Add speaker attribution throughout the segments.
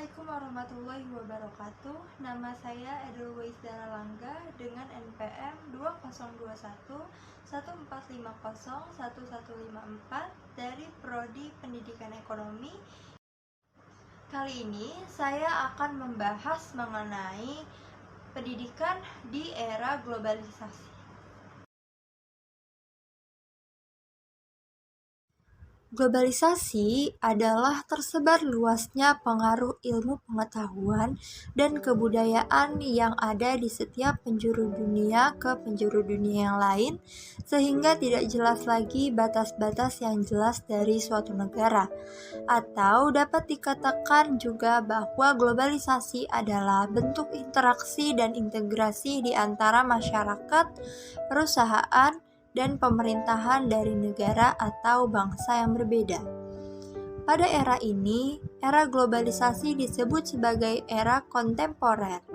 Speaker 1: Assalamualaikum warahmatullahi wabarakatuh. Nama saya Edelweiss Langga dengan NPM 2021 1450 1154 dari Prodi Pendidikan Ekonomi. Kali ini saya akan membahas mengenai pendidikan di era globalisasi. Globalisasi adalah tersebar luasnya pengaruh ilmu pengetahuan dan kebudayaan yang ada di setiap penjuru dunia ke penjuru dunia yang lain, sehingga tidak jelas lagi batas-batas yang jelas dari suatu negara. Atau dapat dikatakan juga bahwa globalisasi adalah bentuk interaksi dan integrasi di antara masyarakat, perusahaan, dan pemerintahan dari negara atau bangsa yang berbeda. Pada era ini, era globalisasi disebut sebagai era kontemporer,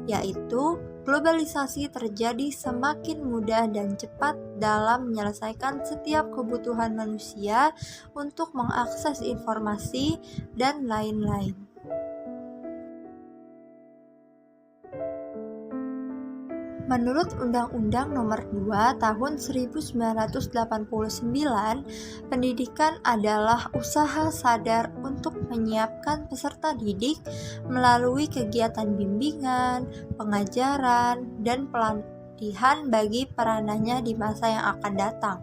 Speaker 1: yaitu globalisasi terjadi semakin mudah dan cepat dalam menyelesaikan setiap kebutuhan manusia untuk mengakses informasi dan lain-lain. Menurut Undang-Undang Nomor 2 Tahun 1989, pendidikan adalah usaha sadar untuk menyiapkan peserta didik melalui kegiatan bimbingan, pengajaran, dan pelatihan bagi peranannya di masa yang akan datang.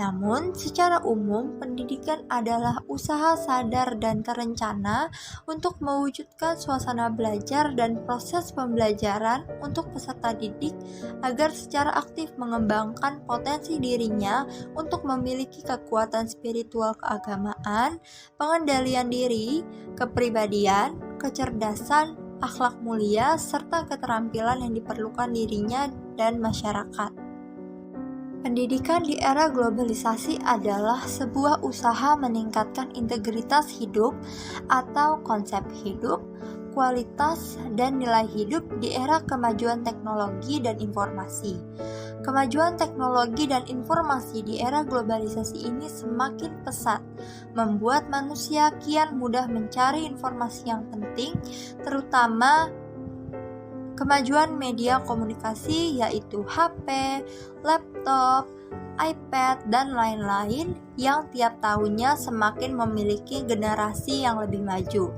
Speaker 1: Namun, secara umum, pendidikan adalah usaha sadar dan terencana untuk mewujudkan suasana belajar dan proses pembelajaran untuk peserta didik agar secara aktif mengembangkan potensi dirinya untuk memiliki kekuatan spiritual keagamaan, pengendalian diri, kepribadian, kecerdasan, akhlak mulia, serta keterampilan yang diperlukan dirinya dan masyarakat. Pendidikan di era globalisasi adalah sebuah usaha meningkatkan integritas hidup atau konsep hidup, kualitas, dan nilai hidup di era kemajuan teknologi dan informasi. Kemajuan teknologi dan informasi di era globalisasi ini semakin pesat, membuat manusia kian mudah mencari informasi yang penting, terutama kemajuan media komunikasi yaitu HP, laptop, iPad, dan lain-lain yang tiap tahunnya semakin memiliki generasi yang lebih maju.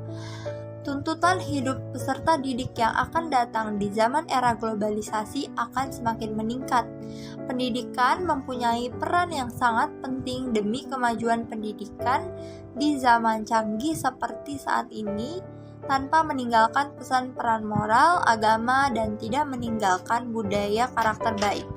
Speaker 1: Tuntutan hidup peserta didik yang akan datang di zaman era globalisasi akan semakin meningkat. Pendidikan mempunyai peran yang sangat penting demi kemajuan pendidikan di zaman canggih seperti saat ini, tanpa meninggalkan pesan peran moral, agama, dan tidak meninggalkan budaya karakter baik.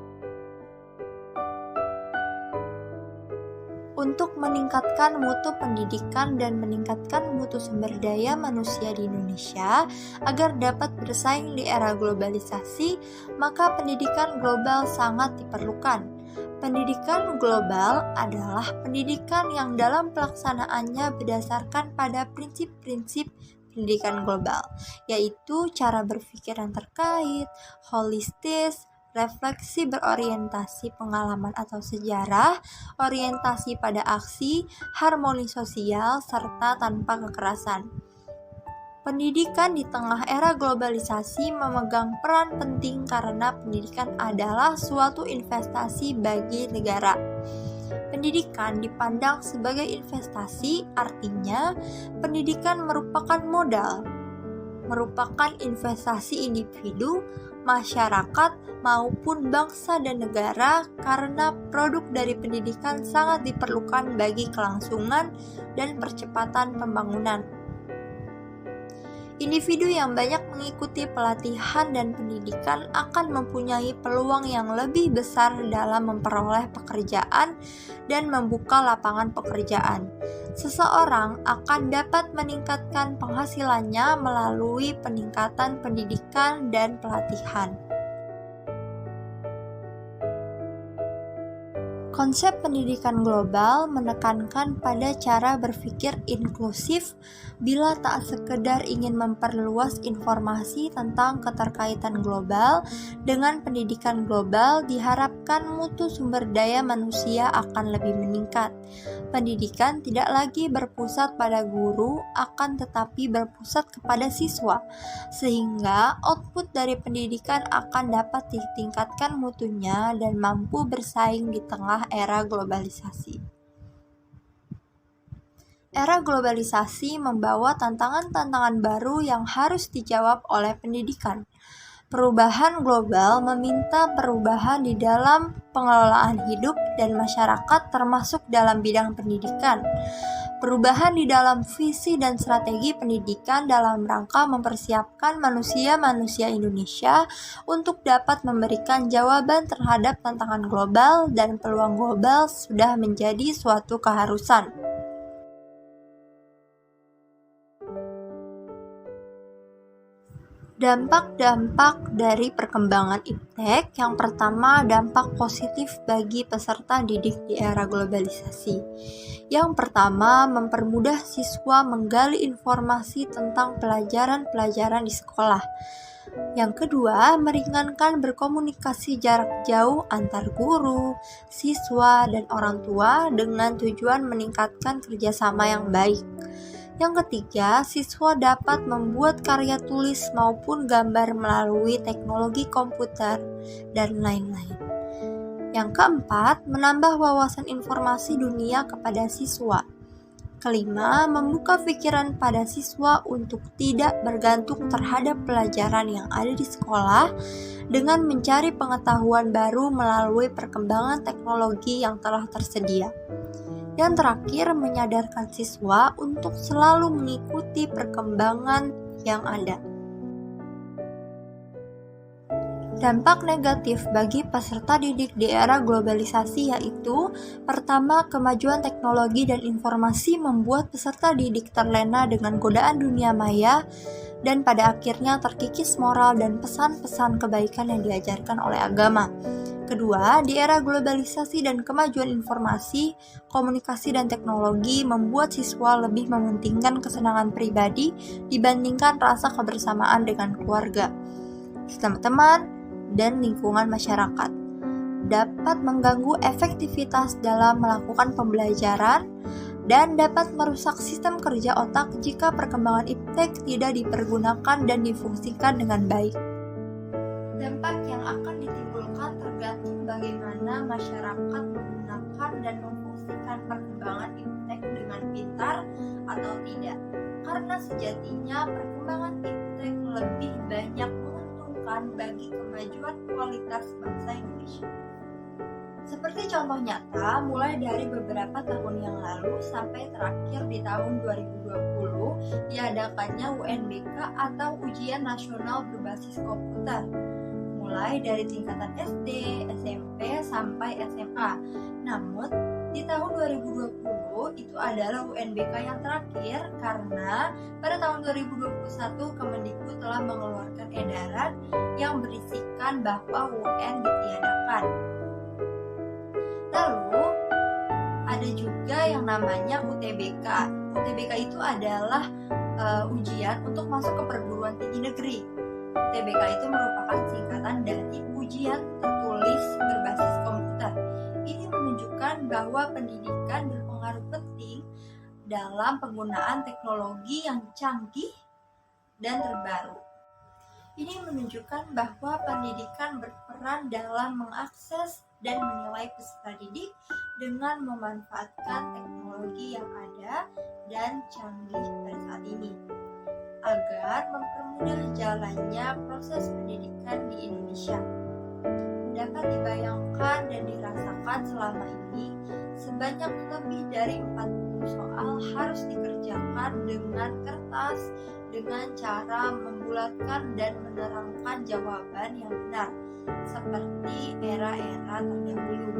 Speaker 1: Untuk meningkatkan mutu pendidikan dan meningkatkan mutu sumber daya manusia di Indonesia agar dapat bersaing di era globalisasi, maka pendidikan global sangat diperlukan. Pendidikan global adalah pendidikan yang dalam pelaksanaannya berdasarkan pada prinsip-prinsip pendidikan global, yaitu cara berpikir yang terkait, holistis, refleksi berorientasi pengalaman atau sejarah, orientasi pada aksi, harmoni sosial, serta tanpa kekerasan. Pendidikan di tengah era globalisasi memegang peran penting karena pendidikan adalah suatu investasi bagi negara. Pendidikan dipandang sebagai investasi, artinya pendidikan merupakan modal, merupakan investasi individu, masyarakat, maupun bangsa dan negara karena produk dari pendidikan sangat diperlukan bagi kelangsungan dan percepatan pembangunan. Individu yang banyak mengikuti pelatihan dan pendidikan akan mempunyai peluang yang lebih besar dalam memperoleh pekerjaan dan membuka lapangan pekerjaan. Seseorang akan dapat meningkatkan penghasilannya melalui peningkatan pendidikan dan pelatihan. Konsep pendidikan global menekankan pada cara berpikir inklusif bila tak sekedar ingin memperluas informasi tentang keterkaitan global. Dengan pendidikan global diharapkan mutu sumber daya manusia akan lebih meningkat. Pendidikan tidak lagi berpusat pada guru, akan tetapi berpusat kepada siswa, sehingga output dari pendidikan akan dapat ditingkatkan mutunya dan mampu bersaing di tengah era globalisasi. Era globalisasi membawa tantangan-tantangan baru yang harus dijawab oleh pendidikan. Perubahan global meminta perubahan di dalam pengelolaan hidup dan masyarakat, termasuk dalam bidang pendidikan. Perubahan di dalam visi dan strategi pendidikan dalam rangka mempersiapkan manusia-manusia Indonesia untuk dapat memberikan jawaban terhadap tantangan global dan peluang global sudah menjadi suatu keharusan. Dampak-dampak dari perkembangan iptek. Yang pertama, dampak positif bagi peserta didik di era globalisasi. Yang pertama, mempermudah siswa menggali informasi tentang pelajaran-pelajaran di sekolah. Yang kedua, meringankan berkomunikasi jarak jauh antar guru, siswa, dan orang tua dengan tujuan meningkatkan kerjasama yang baik. Yang ketiga, siswa dapat membuat karya tulis maupun gambar melalui teknologi komputer, dan lain-lain. Yang keempat, menambah wawasan informasi dunia kepada siswa. Kelima, membuka pikiran pada siswa untuk tidak bergantung terhadap pelajaran yang ada di sekolah dengan mencari pengetahuan baru melalui perkembangan teknologi yang telah tersedia. Yang terakhir, menyadarkan siswa untuk selalu mengikuti perkembangan yang ada. Dampak negatif bagi peserta didik di era globalisasi yaitu: pertama, kemajuan teknologi dan informasi membuat peserta didik terlena dengan godaan dunia maya dan pada akhirnya terkikis moral dan pesan-pesan kebaikan yang diajarkan oleh agama. Kedua, di era globalisasi dan kemajuan informasi, komunikasi dan teknologi membuat siswa lebih mementingkan kesenangan pribadi dibandingkan rasa kebersamaan dengan keluarga, teman-teman, dan lingkungan masyarakat. Dapat mengganggu efektivitas dalam melakukan pembelajaran dan dapat merusak sistem kerja otak jika perkembangan iptek tidak dipergunakan dan difungsikan dengan baik. Dampak yang akan ditimbulkan tergantung bagaimana masyarakat menggunakan dan memfungsikan perkembangan iptek dengan pintar atau tidak. Karena sejatinya perkembangan iptek lebih banyak menguntungkan bagi kemajuan kualitas bangsa Indonesia. Seperti contoh nyata, mulai dari beberapa tahun yang lalu sampai terakhir di tahun 2020 diadakannya UNBK atau Ujian Nasional Berbasis Komputer, mulai dari tingkatan SD, SMP, sampai SMA. Namun, di tahun 2020 itu adalah UNBK yang terakhir karena pada tahun 2021 Kemendikbud telah mengeluarkan edaran yang berisikan bahwa UN ditiadakan. Lalu, ada juga yang namanya UTBK. UTBK itu adalah ujian untuk masuk ke perguruan tinggi negeri. UTBK itu merupakan singkatan dari ujian tertulis berbasis komputer. Ini menunjukkan bahwa pendidikan berpengaruh penting dalam penggunaan teknologi yang canggih dan terbaru. Ini menunjukkan bahwa pendidikan berperan dalam mengakses dan menilai peserta didik dengan memanfaatkan teknologi yang ada dan canggih pada saat ini, agar mempermudah jalannya proses pendidikan di Indonesia. Dapat dibayangkan dan dirasakan selama ini, sebanyak lebih dari 40 soal harus dikerjakan dengan kertas dengan cara membulatkan dan menerangkan jawaban yang benar, seperti era-era terdahulu.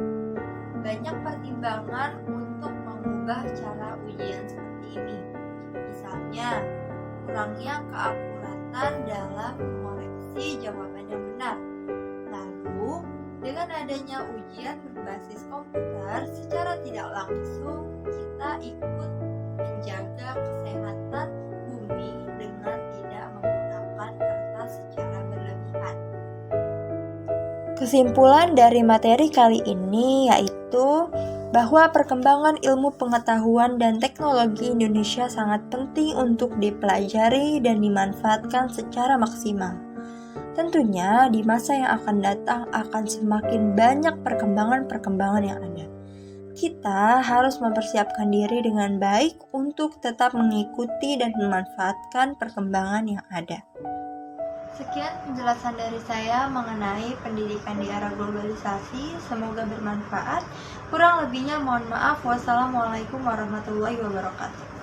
Speaker 1: Banyak pertimbangan untuk mengubah cara ujian seperti ini. Misalnya, kurangnya keakuratan dalam mengoreksi jawaban yang benar. Lalu, Dengan adanya ujian berbasis komputer, secara tidak langsung kita ikut menjaga kesehatan bumi dengan tidak menggunakan kertas secara berlebihan. Kesimpulan dari materi kali ini yaitu bahwa perkembangan ilmu pengetahuan dan teknologi Indonesia sangat penting untuk dipelajari dan dimanfaatkan secara maksimal. Tentunya di masa yang akan datang akan semakin banyak perkembangan-perkembangan yang ada. Kita harus mempersiapkan diri dengan baik untuk tetap mengikuti dan memanfaatkan perkembangan yang ada. Sekian penjelasan dari saya mengenai pendidikan di era globalisasi. Semoga bermanfaat. Kurang lebihnya mohon maaf. Wassalamualaikum warahmatullahi wabarakatuh.